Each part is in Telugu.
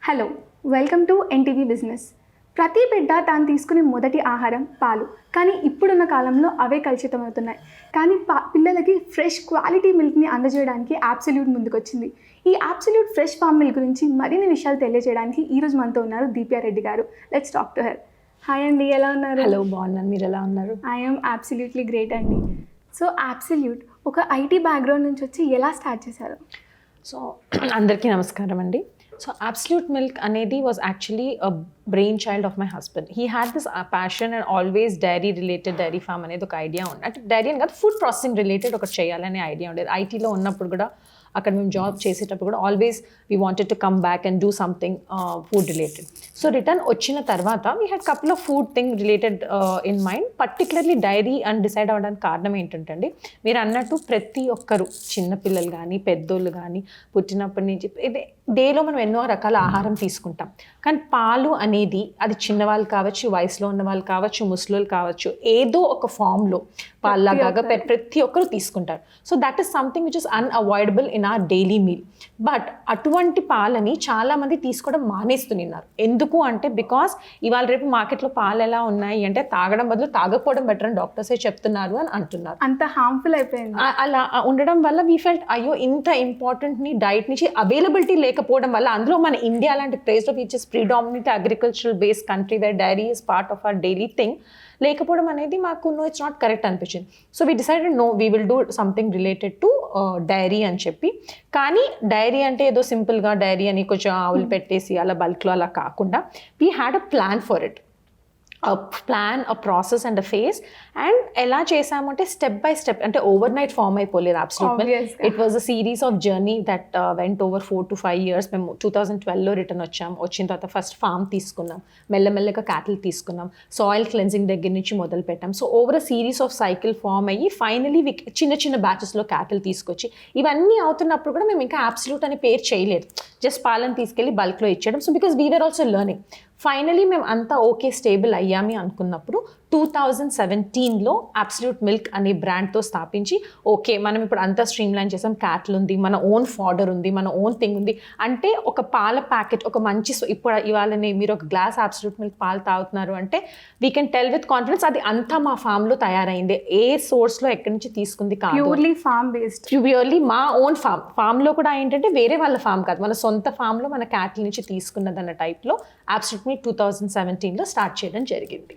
Hello, welcome to NTV business. ప్రతి బిడ్డ తాను తీసుకునే మొదటి ఆహారం పాలు. కానీ ఇప్పుడున్న కాలంలో అవే కలుషితమవుతున్నాయి. కానీ పిల్లలకి ఫ్రెష్ క్వాలిటీ మిల్క్ని అందజేయడానికి అబ్సల్యూట్ ముందుకొచ్చింది. ఈ అబ్సల్యూట్ ఫ్రెష్ ఫామ్ మిల్క్ గురించి మరిన్ని విషయాలు తెలియజేయడానికి ఈరోజు మనతో ఉన్నారు దీప్యా రెడ్డి గారు. Let's talk to her. Hi అండి, ఎలా ఉన్నారు? హలో, బాగున్నాను. మీరు ఎలా ఉన్నారు? ఐఎమ్ అబ్సల్యూట్లీ గ్రేట్ అండి. సో అబ్సల్యూట్ ఒక ఐటీ బ్యాక్గ్రౌండ్ నుంచి వచ్చి ఎలా స్టార్ట్ చేశారు? సో అందరికీ నమస్కారం అండి. సో అబ్సల్యూట్ మిల్క్ అనేది was actually a brain child of my husband. He had this passion and always dairy farm అనేది ఒక ఐడియా ఉంది. అంటే డైరీ అని కాదు, ఫుడ్ ప్రాసెసింగ్ రిలేటెడ్ ఒకటి చేయాలనే ఐడియా ఉండేది. ఐటీలో ఉన్నప్పుడు కూడా, అక్కడ మేము జాబ్ చేసేటప్పుడు కూడా always we wanted to come back and do something food related. So return వచ్చిన తర్వాత we had couple of food thing related in mind. Particularly dairy అని డిసైడ్ అవ్వడానికి కారణం ఏంటంటే అండి, మీరు అన్నట్టు ప్రతి ఒక్కరు చిన్నపిల్లలు కానీ పెద్దోళ్ళు కానీ పుట్టినప్పటి నుంచి డేలో మనం ఎన్నో రకాల ఆహారం తీసుకుంటాం. కానీ పాలు అనేది అది చిన్నవాళ్ళు కావచ్చు, వయసులో ఉన్న వాళ్ళు కావచ్చు, ముసలోళ్ళు కావచ్చు, ఏదో ఒక ఫామ్లో పాల్లాగా ప్రతి ఒక్కరు తీసుకుంటారు. So that is something which is unavoidable in our daily meal. But అటువంటి పాలని చాలామంది తీసుకోవడం మానేస్తున్నారు. ఎందుకు అంటే బికాస్ ఇవాళ రేపు మార్కెట్లో పాలు ఎలా ఉన్నాయి అంటే తాగడం బదులు తాగకపోవడం బెటర్ అని డాక్టర్సే చెప్తున్నారు అని అంటున్నారు. అంత హార్మ్ఫుల్ అయిపోయింది. అలా ఉండడం వల్ల వీ ఫెల్ట్ అయ్యో ఇంత ఇంపార్టెంట్ని డైట్ నుంచి అవైలబిలిటీ లేకపోవడం వల్ల, అందులో మన ఇండియా లాంటి ప్లేస్లో which is predominant agricultural based country where dairy is part of our daily thing లేకపోవడం అనేది మాకు నో ఇట్స్ నాట్ కరెక్ట్ అనిపించింది. So we decided no we will do something related to dairy అని చెప్పి. కానీ డైరీ అంటే ఏదో సింపుల్గా డైరీ అని కొంచెం ఆవులు పెట్టేసి అలా బల్క్లో అలా కాకుండా we had a plan for it. A process and a face. And ఎలా చేసామంటే స్టెప్ బై స్టెప్, అంటే ఓవర్ నైట్ ఫామ్ అయిపోలేదు absolute milk. It was a series of journey that went over 4 to 5 years. మేము 2012లో రిటర్న్ వచ్చాం. వచ్చిన తర్వాత ఫస్ట్ ఫామ్ తీసుకున్నాం, మెల్లమెల్లగా క్యాటిల్ తీసుకున్నాం, సాయిల్ క్లెన్జింగ్ దగ్గర నుంచి మొదలు పెట్టాం. So over a series of cycle farm అయ్యి ఫైనలీ చిన్న చిన్న బ్యాచెస్లో క్యాటిల్ తీసుకొచ్చి ఇవన్నీ అవుతున్నప్పుడు కూడా మేము ఇంకా అబ్సల్యూట్ అనే పేరు చేయలేదు. జస్ట్ పాలను తీసుకెళ్ళి బల్క్లో ఇచ్చేయడం. So because we were also learning. Finally మేము అంతా ఓకే స్టేబుల్ అయ్యామి అనుకున్నప్పుడు 2017లో అబ్సల్యూట్ మిల్క్ అనే బ్రాండ్తో స్థాపించి ఓకే మనం ఇప్పుడు అంతా స్ట్రీమ్లైన్ చేసాం. క్యాటిల్ ఉంది, మన ఓన్ ఫాడర్ ఉంది, మన ఓన్ థింగ్ ఉంది. అంటే ఒక పాల ప్యాకెట్, ఒక మంచి ఇప్పుడు ఇవాళనే మీరు ఒక గ్లాస్ అబ్సల్యూట్ మిల్క్ పాలు తాగుతున్నారు అంటే we can tell with confidence అది అంతా మా ఫామ్లో తయారైంది. ఏ సోర్స్లో ఎక్కడి నుంచి తీసుకుంది కాదు, ప్యూర్లీ ఫామ్ బేస్డ్, ప్యూర్లీ మా ఓన్ ఫామ్లో కూడా ఏంటంటే వేరే వాళ్ళ ఫామ్ కాదు, మన సొంత ఫామ్లో మన క్యాటిల్ నుంచి తీసుకున్నదన్న టైప్లో అబ్సల్యూట్ మిల్క్ 2017లో స్టార్ట్ చేయడం జరిగింది.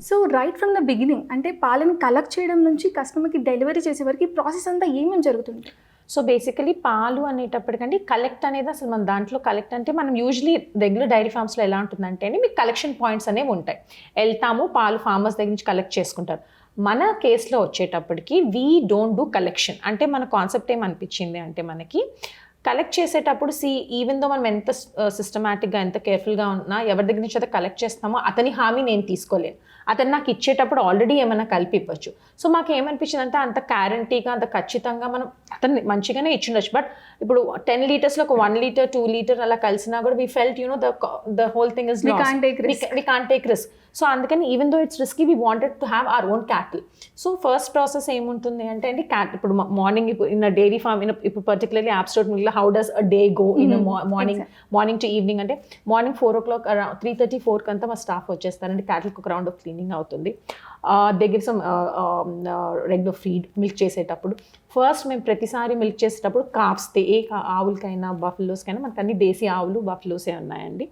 So right from the beginning, అంటే పాలను కలెక్ట్ చేయడం నుంచి కస్టమర్కి డెలివరీ చేసే వరకు ప్రాసెస్ అంతా ఏమేమి జరుగుతుంది? సో బేసికలీ పాలు అనేటప్పటికంటే కలెక్ట్ అనేది అసలు మన దాంట్లో కలెక్ట్ అంటే మనం యూజువలీ రెగ్యులర్ డైరీ ఫార్మ్స్లో ఎలా ఉంటుందంటే మీకు కలెక్షన్ పాయింట్స్ అనేవి ఉంటాయి. వెళ్తాము, పాలు ఫార్మర్స్ దగ్గర నుంచి కలెక్ట్ చేసుకుంటారు. మన కేసులో వచ్చేటప్పటికి వీ డోంట్ డూ కలెక్షన్. అంటే మన కాన్సెప్ట్ ఏమనిపించింది అంటే మనకి కలెక్ట్ చేసేటప్పుడు ఈవెన్ దో మనం ఎంత సిస్టమేటిక్గా ఎంత కేర్ఫుల్గా ఉన్నా ఎవరి దగ్గర నుంచి అయితే కలెక్ట్ చేస్తామో అతని హామీ నేను తీసుకోలేను. అతను నాకు ఇచ్చేటప్పుడు ఆల్రెడీ ఏమైనా కలిపి ఇవ్వచ్చు. సో మాకు ఏమనిపించింది అంటే అంత గ్యారంటీగా అంత ఖచ్చితంగా మనం అతన్ని మంచిగానే ఇచ్చిండొచ్చు. బట్ ఇప్పుడు 10 లీటర్స్లో ఒక 1 లీటర్ 2 లీటర్ అలా కలిసినా కూడా we felt the whole thing is we can't take risk. So అందుకని even though it's risky we wanted to have our own cattle. So first process ఏముంటుంది అంటే అండి ఇప్పుడు మార్నింగ్ ఇన్ డైరీ ఫార్మ్ ఇప్పుడు పర్టికులర్లీ అబ్సల్యూట్ మిల్క్లో how does a day go in morning to evening అంటే మార్నింగ్ 4 o'clock 3:30 4 కంతా మా స్టాఫ్ వచ్చేస్తారండి. క్యాటిల్కి ఒక రౌండ్ ఆఫ్ క్లీనింగ్ అవుతుంది. దగ్గర సమ్ రెగ్యులర్ ఫీడ్ మిల్క్ చేసేటప్పుడు ఫస్ట్ మేము ప్రతిసారి మిల్క్ చేసేటప్పుడు కాప్స్తే ఏ ఆవులకైనా బఫెలోస్కైనా మనకు అన్ని దేశీ ఆవులు బఫెలోసే ఉన్నాయండి.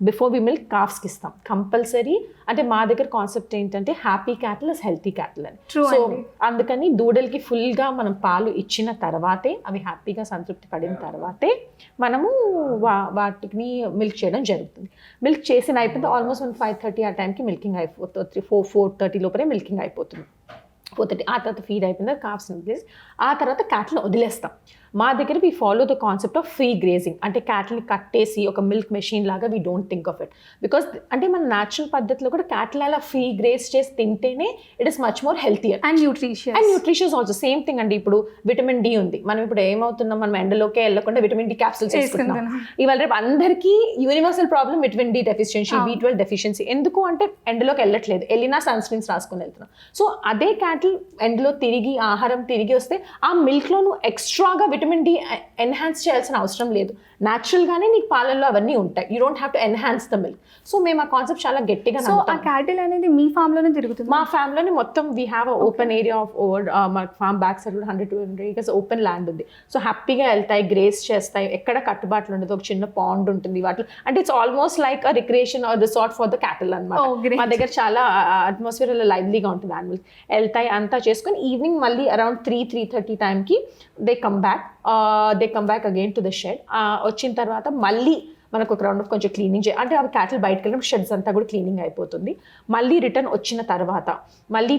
బిఫోర్ వి మిల్క్ కాఫ్స్కి ఇస్తాం కంపల్సరీ. అంటే మా దగ్గర కాన్సెప్ట్ ఏంటంటే happy cattle is healthy cattle అని. సో అందుకని దూడలకి ఫుల్గా మనం పాలు ఇచ్చిన తర్వాతే, అవి హ్యాపీగా సంతృప్తి పడిన తర్వాతే మనము వాటిని మిల్క్ చేయడం జరుగుతుంది. మిల్క్ చేసిన అయిపోతే ఆల్మోస్ట్ 5:30 ఆ టైంకి మిల్కింగ్ అయిపోతుంది. 4:30 లోపలే మిల్కింగ్ అయిపోతుంది. 4:30 ఆ తర్వాత ఫీడ్ అయిపోయింది, కాఫ్స్ ప్లేస్. ఆ తర్వాత క్యాటిల్ వదిలేస్తాం. మా దగ్గర we follow the concept of free grazing. అంటే క్యాటిల్ని కట్టేసి ఒక మిల్క్ మెషిన్ లాగా we don't think of it. Because అంటే మన న్యాచురల్ పద్ధతిలో కూడా క్యాటిల్ అలా ఫ్రీ గ్రేజ్ చేసి తింటేనే it is much more healthier and nutritious also. Same thing అండి, ఇప్పుడు విటమిన్ డి ఉంది. మనం ఇప్పుడు ఏమవుతున్నాం, మనం ఎండలోకే వెళ్ళకుండా విటమిన్ డి క్యాప్సూల్స్ వేసుకుంటున్నాం. ఇవాళ రేపు అందరికీ universal problem vitamin D deficiency, B12 deficiency. ఎందుకు అంటే ఎండలోకి వెళ్ళట్లేదు, వెళ్ళినా సన్ స్క్రీన్స్ రాసుకొని వెళ్తున్నాం. సో అదే క్యాటిల్ ఎండలో తిరిగి ఆహారం తిరిగి వస్తే ఆ మిల్క్లో నువ్వు ఎక్స్ట్రాగా విటమిన్ డి ఎన్హాన్స్ చేయాల్సిన అవసరం లేదు. న్యాచురల్గానే నీకు పాలల్లో అవన్నీ ఉంటాయి. You don't have to enhance the milk. So మేము ఆ కాన్సెప్ట్ చాలా గట్టిగా సో ఆ క్యాటిల్ అనేది మీ ఫామ్ లోనే తిరుగుతుంది? మా ఫ్యామిలీని మొత్తం we have open area of over మా farm back side 100-200 acres open land ఉంది. సో హ్యాపీగా వెళ్తాయి, గ్రేస్ చేస్తాయి, ఎక్కడ కట్టుబాట్లు ఉండదు. ఒక చిన్న పాండ్ ఉంటుంది వాటిలో, అంటే it's almost like a recreation or resort for the cattle అనమాట. మా దగ్గర చాలా అట్మాస్ఫియర్ లైవ్లీగా ఉంటుంది. యానిమల్స్ వెళ్తాయి అంతా చేసుకొని ఈవినింగ్ మళ్ళీ అరౌండ్ 3-3:30 టైంకి they come back again to the shed. వచ్చిన తర్వాత మళ్ళీ మనకు ఒక రౌండ్ ఆఫ్ కొంచెం క్లీనింగ్ అంటే అవి క్యాటిల్ బయటకు వెళ్ళినప్పుడు షెడ్స్ అంతా కూడా క్లీనింగ్ అయిపోతుంది. మళ్ళీ రిటర్న్ వచ్చిన తర్వాత మళ్ళీ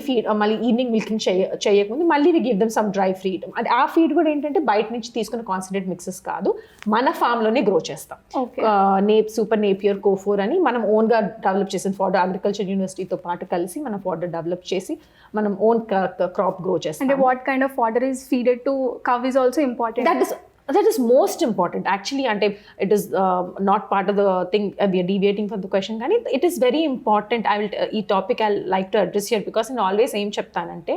ఈవినింగ్ మిల్కింగ్ చేయకముందు మళ్ళీ we give them some dry feed. అంటే ఆ ఫీడ్ కూడా ఏంటంటే బయట నుంచి తీసుకున్న కాన్సన్ట్రేట్ మిక్సెస్ కాదు, మన ఫామ్లోనే గ్రో చేస్తాం. సూపర్ నేపియర్ కోఫోర్ అని మనం ఓన్గా డెవలప్ చేసిన ఫాడర్, అగ్రికల్చర్ యూనివర్సిటీతో పాటు కలిసి మనం ఫాడర్ డెవలప్ చేసి మనం ఓన్ క్రాప్ గ్రో చేస్తాం. అంటే what kind of fodder is feeded to cow is also important. That is most important actually, and it is not part of the thing. We are deviating from the question, కానీ it is very important. ఈ topic I like to address here because నేను ఆల్వేస్ ఏం చెప్తానంటే,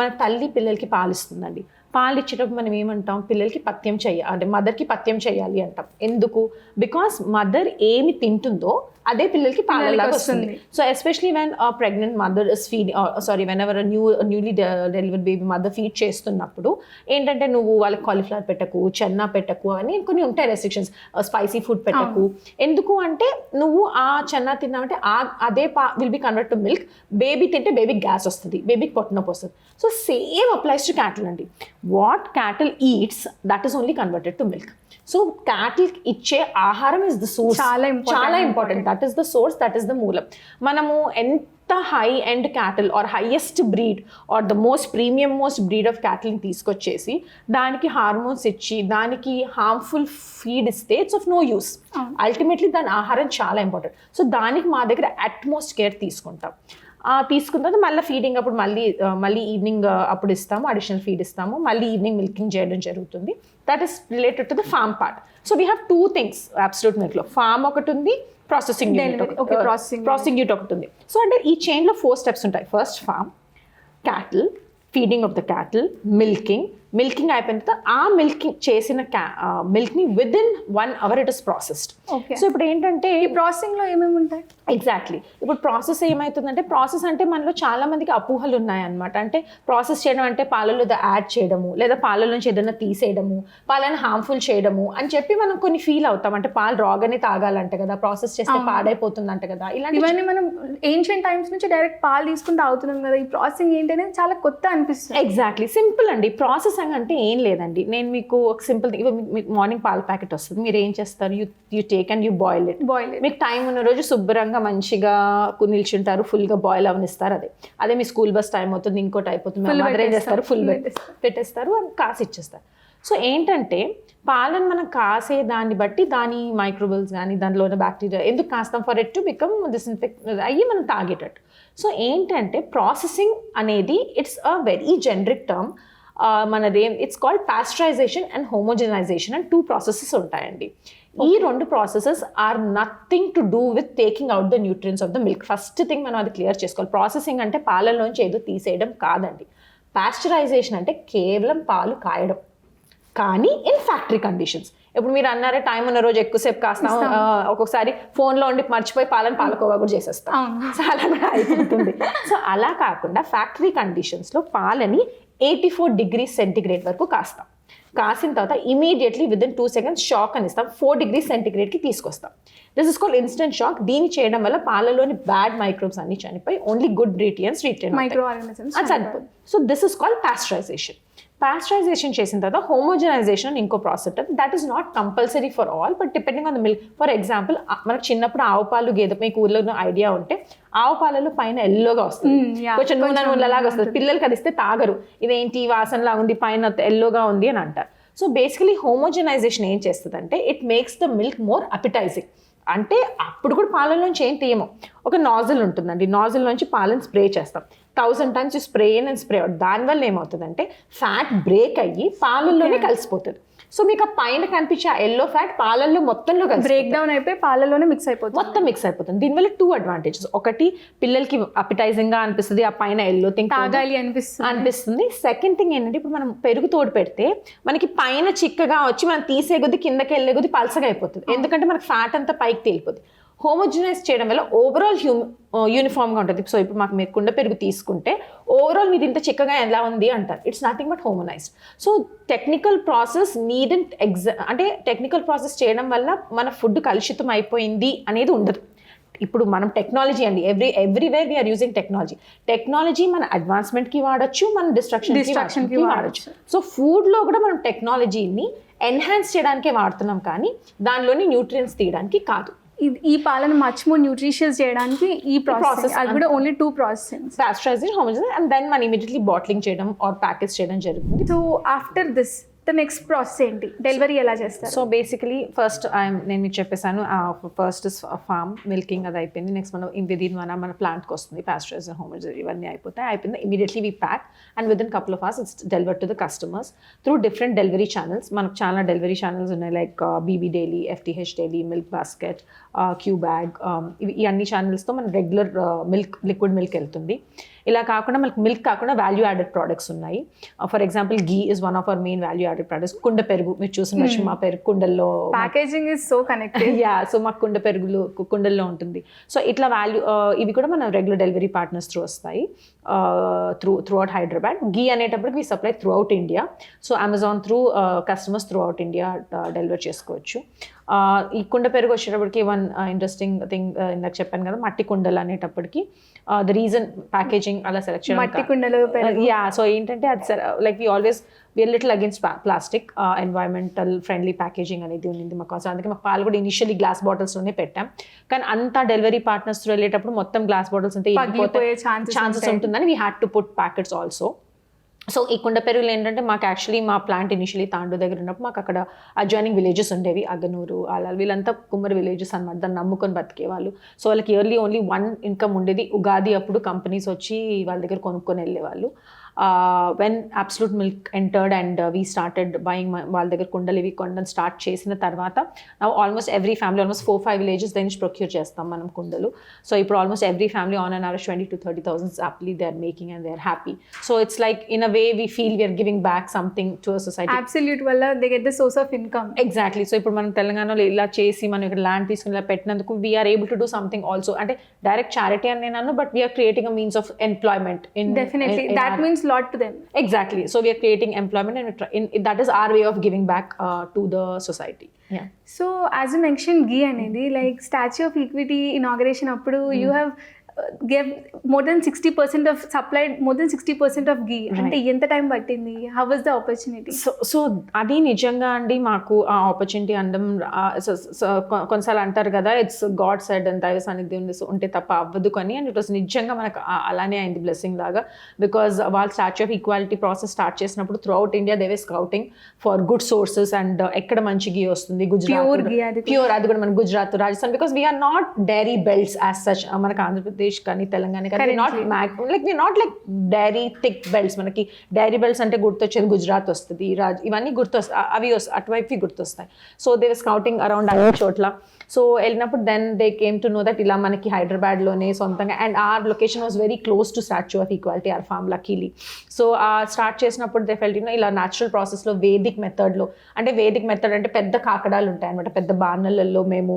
మన తల్లి పిల్లలకి పాలిస్తుందండి. పాలు ఇచ్చేటప్పుడు మనం ఏమంటాం, పిల్లలకి పథ్యం చేయాలి అంటే మదర్కి పథ్యం చేయాలి అంటాం. ఎందుకు? బికాస్ మదర్ ఏమి తింటుందో అదే పిల్లలకి పాలలాగా వస్తుంది. So especially when pregnant mother is when ever newly delivered baby mother feed చేస్తున్నప్పుడు ఏంటంటే, నువ్వు వాళ్ళకి కాలీఫ్లవర్ పెట్టకు, చెన్నా పెట్టకు అని కొన్ని ఉంటాయి రెస్ట్రిక్షన్స్. స్పైసీ ఫుడ్ పెట్టకు. ఎందుకు అంటే, నువ్వు ఆ చెన్నా తిన్నామంటే అదే will be convert to milk. Baby తింటే బేబీకి గ్యాస్ వస్తుంది, బేబీకి పొట్టనొప్పి వస్తుంది. So same applies to cattle అండి. What cattle eats that is only converted to milk. So cattle ఇచ్చే ఆహారం ఇస్ ద సోర్స్, చాలా important. That is the source, that is the మూలం. మనము ఎంత high end cattle or highest breed or the most breed of క్యాటిల్ని తీసుకొచ్చేసి దానికి హార్మోన్స్ ఇచ్చి దానికి హార్మ్ఫుల్ ఫీడ్ ఇస్తే it's of no use. Ultimately దాని ఆహారం చాలా ఇంపార్టెంట్. సో దానికి మా దగ్గర అట్మోస్ట్ కేర్ తీసుకుంటాం. తీసుకున్న తర్వాత మళ్ళీ ఫీడింగ్ అప్పుడు మళ్ళీ ఈవినింగ్ అప్పుడు ఇస్తాము, అడిషనల్ ఫీడ్ ఇస్తాము, మళ్ళీ ఈవినింగ్ మిల్కింగ్ చేయడం జరుగుతుంది. That is related to the farm part. So we have 2 things Absolute మిల్క్లో. ఫార్మ్ ఒకటి ఉంది, ప్రాసెసింగ్ యూనిట్ ఒకటి ఉంది. సో అంటే ఈ చైన్లో 4 steps ఉంటాయి. First farm, cattle, feeding of the cattle, milking అయిపోయిన తర్వాత ఆ మిల్కింగ్ చేసిన మిల్క్ని within 1 hour it is processed. So ఇప్పుడు ఏంటంటే ఈ ప్రాసెసింగ్లో ఏమేమి ఉంటాయి ఎగ్జాక్ట్లీ? ఇప్పుడు ప్రాసెస్ ఏమవుతుందంటే, ప్రాసెస్ అంటే మనలో చాలా మందికి అపోహలు ఉన్నాయన్నమాట. అంటే ప్రాసెస్ చేయడం అంటే పాలలో యాడ్ చేయడము, లేదా పాల నుంచి ఏదైనా తీసేయడము, పాలను హార్మ్ఫుల్ చేయడము అని చెప్పి మనం కొన్ని ఫీల్ అవుతాం. అంటే పాలు రాగానే తాగాలంట కదా, ప్రాసెస్ చేస్తే పాడైపోతుందంట కదా, ఇవన్నీ మనం ఏన్షియంట్ టైమ్స్ నుంచి డైరెక్ట్ పాలు తీసుకుంటూ అవుతున్నాం కదా. ఈ ప్రాసెసింగ్ ఏంటనే చాలా కొత్త అనిపిస్తుంది. ఎగ్జాక్ట్లీ, సింపుల్ అండి. ప్రాసెస్ అంటే ఏం లేదండి. నేను మీకు ఒక సింపుల్, మార్నింగ్ పాల ప్యాకెట్ వస్తుంది, మీరు ఏం చేస్తారు, you take and you boil it. మీకు టైం ఉన్న రోజు శుభ్రంగా మంచిగా నిల్చుంటారు, ఫుల్గా బాయిల్ అవనిస్తారు. అదే మీ స్కూల్ బస్ టైం అవుతుంది, ఇంకోటి అయిపోతుంది, మదర్ ఏం చేస్తారు, ఫుల్ పెట్టేస్తారు, అని కాసి ఇచ్చేస్తారు. సో ఏంటంటే, పాలను మనం కాసే దాన్ని బట్టి దాని మైక్రోబల్స్ కానీ దానిలో ఉన్న బ్యాక్టీరియా ఎందుకు కాస్తాం, for it to become disinfect అయ్యి మనం తాగేటట్టు. సో ఏంటంటే, ప్రాసెసింగ్ అనేది it's a very generic term. It's called pasteurisation and homogenisation అని 2 processes ఉంటాయండి. ఈ 2 processes are nothing to do with taking out the nutrients of the milk. First thing మనం అది క్లియర్ చేసుకోవాలి. ప్రాసెసింగ్ అంటే పాలలోంచి ఏదో తీసేయడం కాదండి. పాస్చరైజేషన్ అంటే కేవలం పాలు కాయడం, కానీ ఇన్ ఫ్యాక్టరీ కండిషన్స్. ఇప్పుడు మీరు అన్నారే టైం ఉన్న రోజు ఎక్కువసేపు కాస్తాం, ఒక్కొక్కసారి ఫోన్లో ఉండి మర్చిపోయి పాలకోవా కూడా చేసేస్తాం, చాలా కూడా అయిపోతుంది. సో అలా కాకుండా ఫ్యాక్టరీ కండిషన్స్లో పాలని 84 degrees centigrade వరకు కాస్తాం. కాసిన తర్వాత ఇమీడియట్లీ విదిన్ 2 seconds షాక్ అని ఇస్తాం, 4 degrees centigradeకి తీసుకొస్తాం. This is called instant shock. దీన్ని చేయడం వల్ల పాలలోని బ్యాడ్ మైక్రోబ్స్ అన్ని చనిపోయి ఓన్లీ గుడ్ న్యూట్రియంట్స్ రిటైన్ అవుతాయి. So this is called pasteurisation. Pasteurisation చేసిన తర్వాత హోమోజనైజేషన్ ఇంకో process. That is not compulsory for all, but depending on the milk. For example, మనకు చిన్నప్పుడు ఆవు పాలు గేదె, మీకు ఊర్లో ఐడియా ఉంటే ఆవు పాలలో పైన ఎల్లోగా వస్తుంది, కొంచెం నూనెలాగా వస్తుంది. పిల్లలకి అది ఇస్తే తాగరు, ఇదేంటి వాసనలా ఉంది, పైన ఎల్లోగా ఉంది అని అంటారు. సో బేసికలీ హోమోజనైజేషన్ ఏం చేస్తుందంటే, it makes the milk more appetising. అంటే అప్పుడు కూడా పాలలోంచి ఏం తీయము, ఒక నాజిల్ ఉంటుందండి, నాజిల్ నుంచి పాలను స్ప్రే చేస్తాం. 1000 times you spray in and spray out. దానివల్ల ఏమవుతుందంటే ఫ్యాట్ బ్రేక్ అయ్యి పాలల్లోనే కలిసిపోతుంది. సో మీకు ఆ పైన కనిపించే ఆ ఎల్లో ఫ్యాట్ పాలల్లో మొత్తంలో కలిసి బ్రేక్ డౌన్ అయిపోయి పాలలోనే మిక్స్ అయిపోతుంది. మొత్తం మిక్స్ అయిపోతుంది. దీనివల్ల 2 అడ్వాంటేజెస్. ఒకటి, పిల్లలకి అపిటైజింగ్ గా అనిపిస్తుంది, ఆ పైన ఎల్లో థింగ్ తాగాలి అనిపిస్తుంది. సెకండ్ థింగ్ ఏంటంటే, ఇప్పుడు మనం పెరుగు తోడు పెడితే మనకి పైన చిక్కగా వచ్చి మనం తీసే కొద్ది కిందకి వెళ్ళే కొద్ది పల్సగా అయిపోతుంది, ఎందుకంటే మనకి ఫ్యాట్ అంతా పైకి తేలిపోతుంది. హోమోజినైజ్ చేయడం వల్ల ఓవరాల్ యూనిఫామ్గా ఉంటుంది. సో ఇప్పుడు మాకు మీరు కుండ పెరుగు తీసుకుంటే ఓవరాల్ మీది ఇంత చిక్కగా ఎలా ఉంది అంటారు. It's nothing but homogenised. So technical process needn't అంటే టెక్నికల్ ప్రాసెస్ చేయడం వల్ల మన ఫుడ్ కలుషితం అయిపోయింది అనేది ఉండదు. ఇప్పుడు మనం టెక్నాలజీ అండి, ఎవ్రీవేర్ వీఆర్ యూజింగ్ టెక్నాలజీ మన అడ్వాన్స్మెంట్కి వాడచ్చు, మన డిస్ట్రక్షన్కి వాడచ్చు. సో ఫుడ్లో కూడా మనం టెక్నాలజీని ఎన్హాన్స్ చేయడానికే వాడుతున్నాం, కానీ దానిలోని న్యూట్రియన్స్ తీయడానికి కాదు. ఈ పాలను మచ్ మోర్ న్యూట్రిషియస్ చేయడానికి ఈ ప్రాసెస్, అది కూడా ఓన్లీ 2 ప్రాసెస్, పాస్చరైజింగ్, హోమోజనైజ్, అండ్ దెన్ మనం ఇమీడియట్లీ బాటిలింగ్ చేయడం ఆర్ ప్యాకేజ్ చేయడం జరుగుతుంది. So after this the next process ఏంటి, డెలివరీ ఎలా చేస్తారు? సో బేసికలీ ఫస్ట్ నేను మీకు చెప్పేసాను, ఫస్ట్ ఫార్మ్ మిల్కింగ్ అది అయిపోయింది. నెక్స్ట్ మనం విదిన్ మన ప్లాంట్కి వస్తుంది, పాస్చరైజింగ్, హోమోజనైజ్ ఇవన్నీ అయిపోయింది. Immediately we pack and within couple of hours it's delivered to the customers through different delivery channels. మనకు చాలా డెలివరీ ఛానల్స్ ఉన్నాయి, like BB daily, FTH daily, milk basket, Q bag, ఈ అన్ని ఛానల్స్తో మన రెగ్యులర్ లిక్విడ్ మిల్క్ వెళ్తుంది. ఇలా కాకుండా మనకి మిల్క్ కాకుండా వాల్యూ యాడెడ్ ప్రోడక్ట్స్ ఉన్నాయి. For example ghee is one of our main value added products. కుండ పెరుగు మీరు చూసిన మా పెరుగు కుండల్లో, packaging is so connected. So మాకు కుండ పెరుగులు కుండల్లో ఉంటుంది. సో ఇట్లా వాల్యూ ఇవి కూడా మన రెగ్యులర్ డెలివరీ పార్ట్నర్స్ త్రూ వస్తాయి, త్రూ అవుట్ హైదరాబాద్. గీ అనేటప్పటికి we supply through out India. So Amazon through customers through out India deliver చేసుకోవచ్చు. ఈ కుండ పెరుగు వచ్చేటప్పటికి వన్ ఇంట్రెస్టింగ్ థింగ్ ఇందాక చెప్పాను కదా, మట్టి కుండలు అనేటప్పటికి ద రీజన్ ప్యాకేజింగ్ అలా సెలెక్ట్ చేయడం, మట్టి కుండలు, సో ఏంటంటే అది like we always we're little against plastic, environmental friendly packaging అనేది ఉంది మాకు. సో అందుకే మాకు పాలు కూడా ఇనిషియల్లీ గ్లాస్ బాటిల్స్లోనే పెట్టాం, కానీ అంతా డెలివరీ పార్ట్నర్స్ వెళ్ళేటప్పుడు మొత్తం గ్లాస్ బాటిల్స్ అంతా ఛాన్సెస్ ఉంటుందని we had to put packets also. So ఈ కుండ పెరుగులు ఏంటంటే మాకు యాక్చువల్లీ మా ప్లాంట్ ఇనిషియలీ తాండూ దగ్గర ఉన్నప్పుడు మాకు అక్కడ అడ్జాయినింగ్ విలేజెస్ ఉండేవి, అగనూరు, ఆలాల్, వీళ్ళంతా కుమ్మరి విలేజెస్ అనమాట, దాన్ని నమ్ముకొని బతికేవాళ్ళు. సో వాళ్ళకి ఇయర్లీ ఓన్లీ 1 ఇన్కమ్ ఉండేది. ఉగాది అప్పుడు కంపెనీస్ వచ్చి వాళ్ళ దగ్గర కొనుక్కొని వెళ్ళేవాళ్ళు. When absolute milk entered and we started buying వాళ్ళ దగ్గర కుండలు ఇవి కొనడం స్టార్ట్ చేసిన తర్వాత almost every family, almost 4-5 villages దగ్గర నుంచి ప్రొక్యూర్ చేస్తాం మనం కుండలు. సో ఇప్పుడు almost every family on an average 20,000 to 30,000 happily they are making and they are happy. So it's like in a way we feel we are giving back something to a society. Absolute వల్ల they get the source of income. Exactly. So ఇప్పుడు మనం తెలంగాణలో ఇలా చేసి మనం ఇక్కడ ల్యాండ్ తీసుకుని ఇలా పెట్టినందుకు we are able to do something also. అంటే డైరెక్ట్ చారిటీ అని నేను అన్నాను, but we are creating a means of employment. Definitely, that means lot to them. Exactly. So we are creating employment and that is our way of giving back to the society. Yeah. So as you mentioned ghee అనేది like Statue of Equity inauguration అప్పుడు you have gave more than 60% of supplied more than 60% of ghee. అంటే ఎంత టైం పట్టింది? How was the opportunity? So అది నిజంగా అండి మాకు ఆ ఆపర్చునిటీ అందం కొన్నిసార్లు అంటారు కదా, ఇట్స్ గాడ్ సెడ్ అండ్ దైవ సాన్నిధ్యం ఉంటే తప్ప అవ్వదు కానీ, అండ్ ఇట్ వాస్ నిజంగా మనకు అలానే అయింది బ్లెస్సింగ్ లాగా. బికాజ్ వాళ్ళు statue of equality process start చేసినప్పుడు through out India they way scouting for good sources and ఎక్కడ మంచి ఘీ వస్తుంది, గుజరాత్ ప్యూర్, అది కూడా మన Gujarat, Rajasthan, because we are not dairy belts as such. మనకు ఆంధ్రప్రదేశ్ కానీ తెలంగాణ కానీ not like dairy thick belts. మనకి డైరీ బెల్ట్స్ అంటే గుర్తొచ్చేది గుజరాత్ వస్తుంది, ఇవన్నీ అవి అటువైపు గుర్తొస్తాయి. So they were scouting around అన్ని చోట్ల. సో వెళ్ళినప్పుడు then they came to know that ఇలా మనకి హైదరాబాద్లోనే సొంతంగా, and our location was very close to statue of equality, our farm luckily. So start చేసినప్పుడు దే ఫెల్ట్ ఇలా న్యాచురల్ ప్రాసెస్లో వేదిక్ మెథడ్లో, అంటే వేదిక్ మెథడ్ అంటే పెద్ద కాకడాలు ఉంటాయి అనమాట, పెద్ద బాణలలో మేము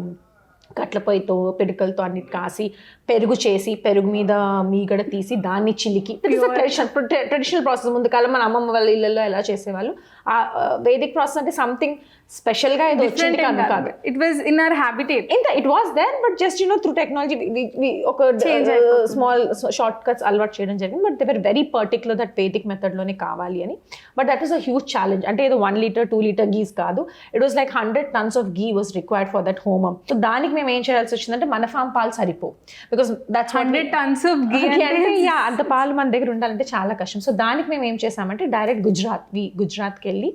కట్ల పొయ్యితో పిడికలతో అన్నిటి కాసి పెరుగు చేసి పెరుగు మీద మీగడ తీసి దాన్ని చిలికి, ట్రెడిషనల్ ప్రాసెస్. ముందు కాలం మన అమ్మమ్మ వాళ్ళ ఇళ్ళల్లో ఎలా చేసేవాళ్ళు. ఆ వేదిక్ ప్రాసెస్ అంటే సంథింగ్ స్పెషల్గా ఏదో వచ్చింది కాదు, it was in our habitat. It was there, but just through technology ఒక స్మాల్ షార్ట్ కట్స్ అలవాటు చేయడం జరిగింది. But they were very particular that Vedic మెథడ్లోనే కావాలి అని. But that was a huge challenge. అంటే ఏదో 1 liter 2 liter గీస్ కాదు, it was like 100 tons of ghee was required for that homam. So దానికి మేము ఏం చేయాల్సి వచ్చిందంటే మన ఫామ్ పాలు సరిపో, బికాస్ దట్స్ 100 tons ఆఫ్ గీ అంటే అంత పాలు మన దగ్గర ఉండాలంటే చాలా కష్టం. సో దానికి మేము ఏం చేసామంటే డైరెక్ట్ గుజరాత్కి వెళ్ళి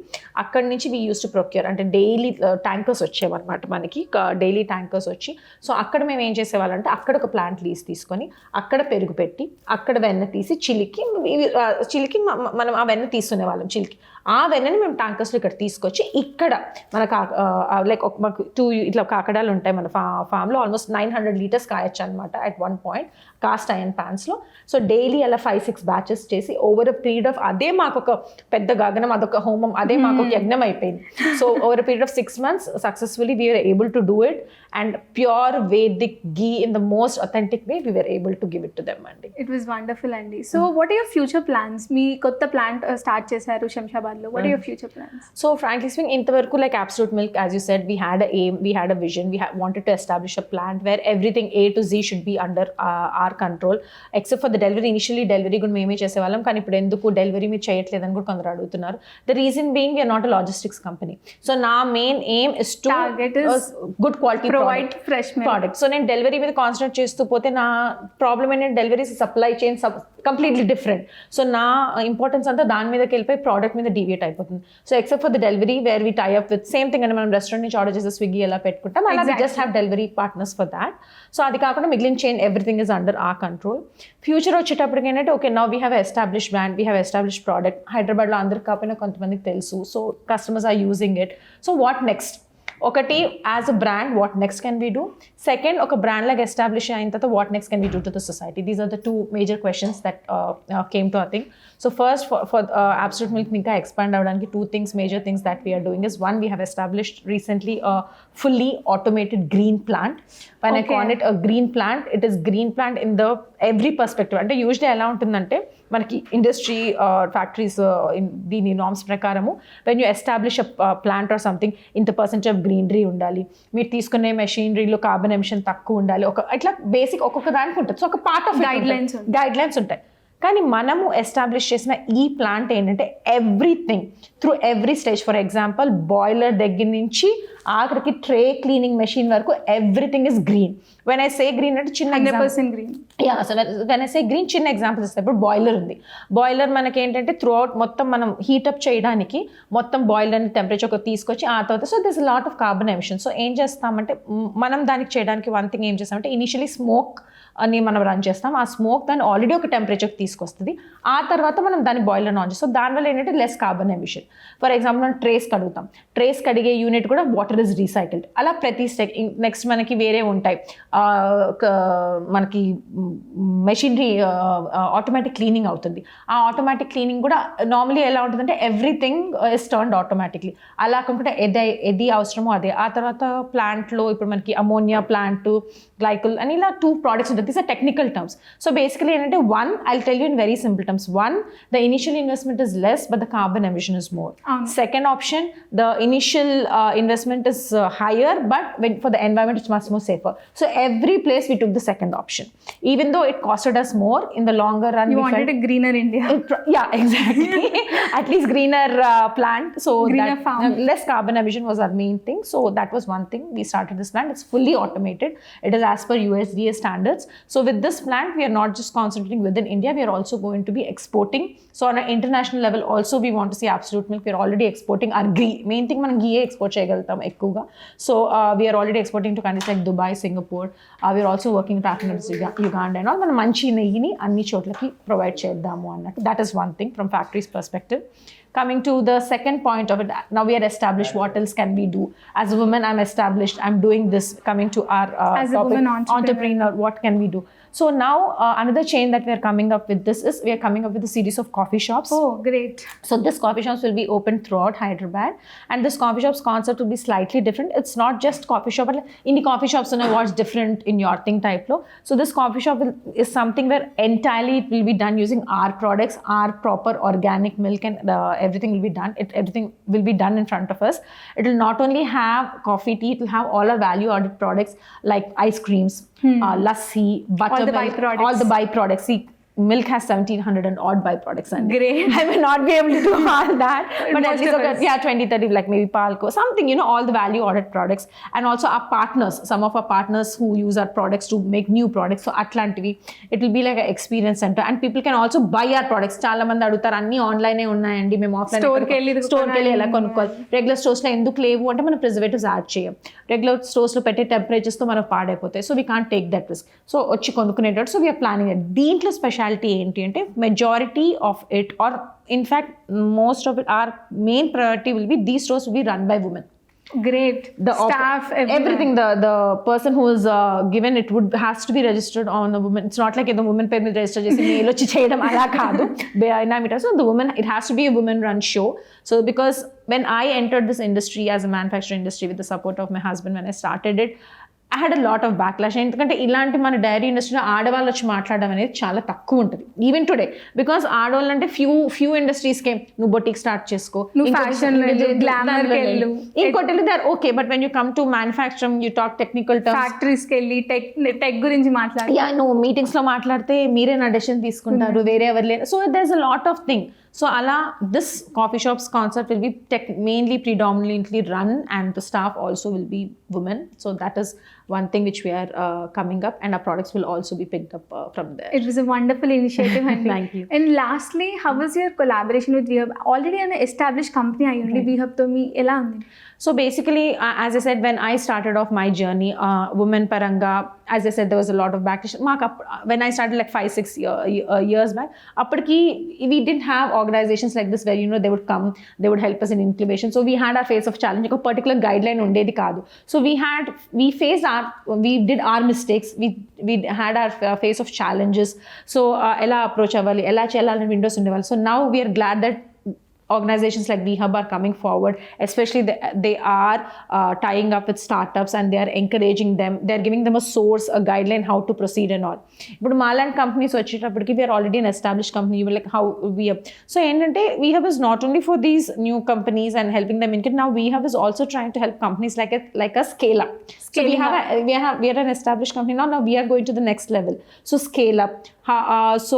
అక్కడి నుంచి వీ యూస్ టు ప్రొక్యూర్, అంటే డైలీ ట్యాంకర్స్ వచ్చేవన్నమాట మనకి, డైలీ ట్యాంకర్స్ వచ్చి. సో అక్కడ మేము ఏం చేసేవాళ్ళంటే అక్కడ ఒక ప్లాంట్ లీజ్ తీసుకొని అక్కడ పెరుగు పెట్టి అక్కడ వెన్న తీసి చిలికి మనం ఆ వెన్న తీసుకునే వాళ్ళం చిలికి. ఆ వెన్నని మేము ట్యాంకర్స్లో ఇక్కడ తీసుకొచ్చి ఇక్కడ మన లైక్ మాకు 2 ఇట్లా కాకడాలు ఉంటాయి మన ఫామ్లో, ఆల్మోస్ట్ 900 లీటర్స్ కాయచ్చు అనమాట at one point cast iron ప్యాన్స్లో. సో డైలీ అలా 5-6 బ్యాచెస్ చేసి ఓవర్ అ పీరియడ్ ఆఫ్, అదే మాకు ఒక పెద్ద గగనం, అదొక హోమం, అదే మాకు ఒక యజ్ఞం అయిపోయింది. So over a period of 6 months successfully we were able to do it, and pure Vedic ghee in the most authentic way we were able to give it to them అండి. ఇట్ వాస్ వండర్ఫుల్ అండి. So what are your future plans? మీ కొత్త ప్లాంట్ స్టార్ట్ చేశారు శంషాబాద్లో. What are your future plans? So frankly speaking, ఇంతవరకు like Absolute Milk, as you said, we had a aim, we had a vision, wanted to establish a plant where everything A to Z should be under our control, except for the delivery. Initially delivery కూడా మేమే చేసేవాళ్ళం, కానీ ఇప్పుడు ఎందుకు డెలివరీ మీరు చేయట్లేదని కూడా కొందరు అడుగుతున్నారు. The reason being we are not a logistics company. So నా main aim is to target is good quality provide fresh milk product. So నేను డెలివరీ మీద కాన్సన్ట్రేట్ చేస్తూ పోతే నా ప్రాబ్లమ్ ఏంటంటే delivery supply chain completely different. So నా ఇంపార్టెన్స్ అంతా దాని మీదకి వెళ్ళిపోయి ప్రోడక్ట్ మీద డీవియేట్ అయిపోతుంది. So except for the delivery where we tie up with same thing, అంటే మనం రెస్టారెంట్ నుంచి ఆర్డర్ చేస్తే స్విగ్గీ ఎలా పెట్టుకుంటాం అలా just have delivery partners for that. So అది కాకుండా మిగిలిన chain everything is under our control. Future వచ్చేటప్పటికి ఏంటంటే okay now we have establish brand, we have establish product. హైదరాబాద్లో అందరికి కాకపోయినా కొంతమందికి తెలుసు. So customers are using it. So what next? ఒకటి as a brand what next can we do, second ఒక బ్రాండ్ లాగా ఎస్టాబ్లిష్ అయిన తర్వాత what next can we do to the society. These are the 2 major questions that came to our thing. So first for Absolute Milk ఇంకా expand అవడానికి 2 major things that we are doing is, one, we have established recently a fully automated green plant. When I call it a green plant, it is green plant in the every perspective. అంటే యూజువల్లీ ఎలా ఉంటుందంటే మనకి ఇండస్ట్రీ ఫ్యాక్టరీస్ దీని నార్మ్స్ ప్రకారము when you establish a plant or something ఇంత పర్సెంటేజ్ ఆఫ్ గ్రీనరీ ఉండాలి, మీరు తీసుకునే మెషినరీలో కార్బన్ ఎమిషన్ తక్కువ ఉండాలి, ఒక ఇట్లా బేసిక్ ఒక్కొక్క దానికి ఉంటుంది. సో ఒక పార్ట్ ఆఫ్ గైడ్ లైన్స్ ఉంటాయి. కానీ మనము ఎస్టాబ్లిష్ చేసిన ఈ ప్లాంట్ ఏంటంటే everything through every stage, for example boiler దగ్గర నుంచి ఆఖరికి ట్రే క్లీనింగ్ మెషిన్ వరకు everything is green. When I say green అంటే చిన్న 100% green. Yeah, so when I say green చిన్న ఎగ్జాంపుల్స్ ఇస్తాను. ఇప్పుడు బాయిలర్ ఉంది. బాయిలర్ మనకి ఏంటంటే త్రూ అవుట్ మొత్తం మనం హీటప్ చేయడానికి మొత్తం బాయిలర్ని టెంపరేచర్ తీసుకొచ్చి ఆ తర్వాత so this lot of carbon emission. So ఏం చేస్తామంటే మనం దానికి చేయడానికి వన్ థింగ్ ఏం చేస్తామంటే ఇనిషియలీ స్మోక్ అని మనం రన్ చేస్తాం. ఆ స్మోక్ దాన్ని ఆల్రెడీ ఒక టెంపరేచర్ తీసుకొస్తుంది. ఆ తర్వాత మనం దాన్ని బాయిలర్ ఆన్ చేస్తాం. దానివల్ల ఏంటంటే less carbon emission. For example మనం ట్రేస్ కడుగుతాం, ట్రేస్ కడిగే యూనిట్ కూడా వాటర్ ఇస్ రీసైకిల్డ్. అలా ప్రతి స్టెప్. నెక్స్ట్ మనకి వేరే ఉంటాయి, మనకి మెషినరీ ఆటోమేటిక్ క్లీనింగ్ అవుతుంది. ఆ ఆటోమేటిక్ క్లీనింగ్ కూడా నార్మలీ ఎలా ఉంటుందంటే ఎవ్రీథింగ్ ఇస్ టర్న్డ్ ఆటోమేటిక్లీ. అలా కాకుండా ఏది అవసరమో అదే. ఆ తర్వాత ప్లాంట్లో ఇప్పుడు మనకి అమోనియా ప్లాంట్, గ్లైకల్ అని ఇలా 2 products ఉంటుంది. These are technical terms. So basically ఏంటంటే one, I'll tell you in very simple terms. One, the initial investment is less but the carbon emission is more. Second option, the initial investment is higher but for the environment it's much more safer. So every place we took the second option. Even though it costed us more, in the longer run you wanted a greener India. Yeah, exactly. At least greener plant. So greener farm. Less carbon emission was our main thing. So that was one thing. We started this plant. It's fully automated. It is as per USDA standards. So with this plant, we are not just concentrating within India, we are also going to be exporting. So on an international level also we want to see Absolute Milk. We are already exporting our ghee. Main thing మనం ghee export చేయగలుగుతాం ఎక్కువగా. So we are already exporting to countries like Dubai, Singapore. We are also working with Africa, Uganda and all. మనం మంచి నెయ్యిని అన్ని చోట్లకి ప్రొవైడ్ చేద్దాము అన్నట్టు. That is one thing from factories perspective. Coming to the second point of it, now we are established, what else can we do? As a woman, I'm established, I'm doing this. Coming to our as topic, a woman entrepreneur, what can we do? So now another chain that we are coming up with this is we are coming up with a series of coffee shops. Oh, great. So this coffee shops will be open throughout Hyderabad, and this coffee shops concept will be slightly different. It's not just coffee shop, but in the coffee shops, you know what's different in your thing type lo. So this coffee shop is something where entirely it will be done using our products, our proper organic milk, and everything will be done. Everything will be done in front of us. It will not only have coffee, tea, it will have all our value added products like ice creams, lassi, buttermilk, all the byproducts. See, milk has 1700 and odd byproducts. And great. I may not be able to do all that, but at least 20-30, like maybe palco, something, you know, all the value added products. And also our partners, some of our partners who use our products to make new products. So Atlantivi, it will be like an experience center, and people can also buy our products. Chaala mandi adugutar anni online e unnayandi, mem offline store ke elli ela konukovali. Regular stores lo enduku levu ante mana preservatives add cheyam. Regular stores lo pette temperatures tho manaku paadaipotayi. So we can't take that risk. So వచ్చి కొనుక్కునేటట్టు. So we are planning it. దీంట్లో స్పెషల్ స్పెషాలిటీ ఏంటి అంటే majority of it or in fact most of it or main priority will be these stores will be run by women. Great. The Staff, everything the person who is given it has to be registered on the woman. It's not like the woman పేరు మీద register చేసి mail వచ్చి చేయడం అలా కాదు. So the woman, it has to be a woman run show. So because when I entered this industry as a manufacturing industry with the support of my husband, when I started it, I had a lot of backlash. ఎందుకంటే ఇలాంటి మన డైరీ ఇండస్ట్రీలో ఆడవాళ్ళు వచ్చి మాట్లాడడం అనేది చాలా తక్కువ ఉంటుంది ఈవెన్ టుడే. బికాస్ ఆడవాళ్ళు అంటే ఫ్యూ ఇండస్ట్రీస్కే నువ్వు బొటిక్ స్టార్ట్ చేసుకో, ఇంకోటి they are okay. But when you come to manufacturing you talk technical terms, ఫ్యాక్టరీస్కి వెళ్ళి టెక్ గురించి మాట్లాడి నువ్వు మీటింగ్స్లో మాట్లాడితే మీరే నా డెసిషన్ తీసుకుంటారు, వేరే ఎవరు లేరు. So there is a lot of thing. So ala, this coffee shops concept will be mainly predominantly run, and the staff also will be women. So that is one thing which we are coming up, and our products will also be picked up from there. It was a wonderful initiative. Thank you. And lastly, how was your collaboration with VHub? Already an established company ayundi VHub to me ela undi? So basically, as I said, when I started off my journey, women paranga, as I said, there was a lot of backlash. When I started like 5-6 years back, appadiki we didn't have organizations like this where, you know, they would come, they would help us in incubation. So we had our face of challenge. A particular guideline undedi kaadu. So we did our mistakes. We had our face of challenges. So ela approach avali, ela cheyalani windows undevallu. So now we are glad that organizations like VHub are coming forward, especially they are tying up with startups and they are encouraging them. They are giving them a source, a guideline how to proceed and all. But Maland companies వచ్చేటప్పటికి we are already an established company. You were like how VHub. So ఏంటంటే VHub is not only for these new companies and helping them in. Now VHub is also trying to help companies like a scale up. So we are an established company now. Now we are going to the next level. So scale up. So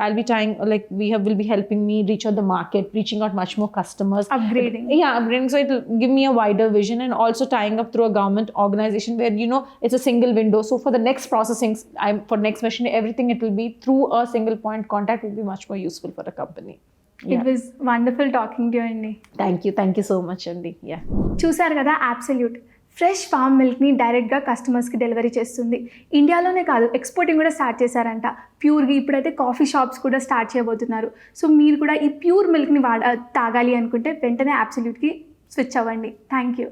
I'll be trying, like VHub will be helping me reach out the market, reaching out much more customers. Upgrading. Upgrading. So it will give me a wider vision, and also tying up through a government organization where, you know, it's a single window. So for the next processing, for next machinery, everything it will be through a single point contact will be much more useful for a company. It was wonderful talking to you, Andy. Thank you so much, Andy. Yeah. చూసారు కదా, అబ్సల్యూట్ ఫ్రెష్ ఫామ్ మిల్క్ని డైరెక్ట్గా కస్టమర్స్కి డెలివరీ చేస్తుంది. ఇండియాలోనే కాదు, ఎక్స్పోర్టింగ్ కూడా స్టార్ట్ చేశారంట ప్యూర్గా. ఇప్పుడైతే కాఫీ షాప్స్ కూడా స్టార్ట్ చేయబోతున్నారు. సో మీరు కూడా ఈ ప్యూర్ మిల్క్ని తాగాలి అనుకుంటే వెంటనే అబ్సల్యూట్కి స్విచ్ అవ్వండి. Thank you.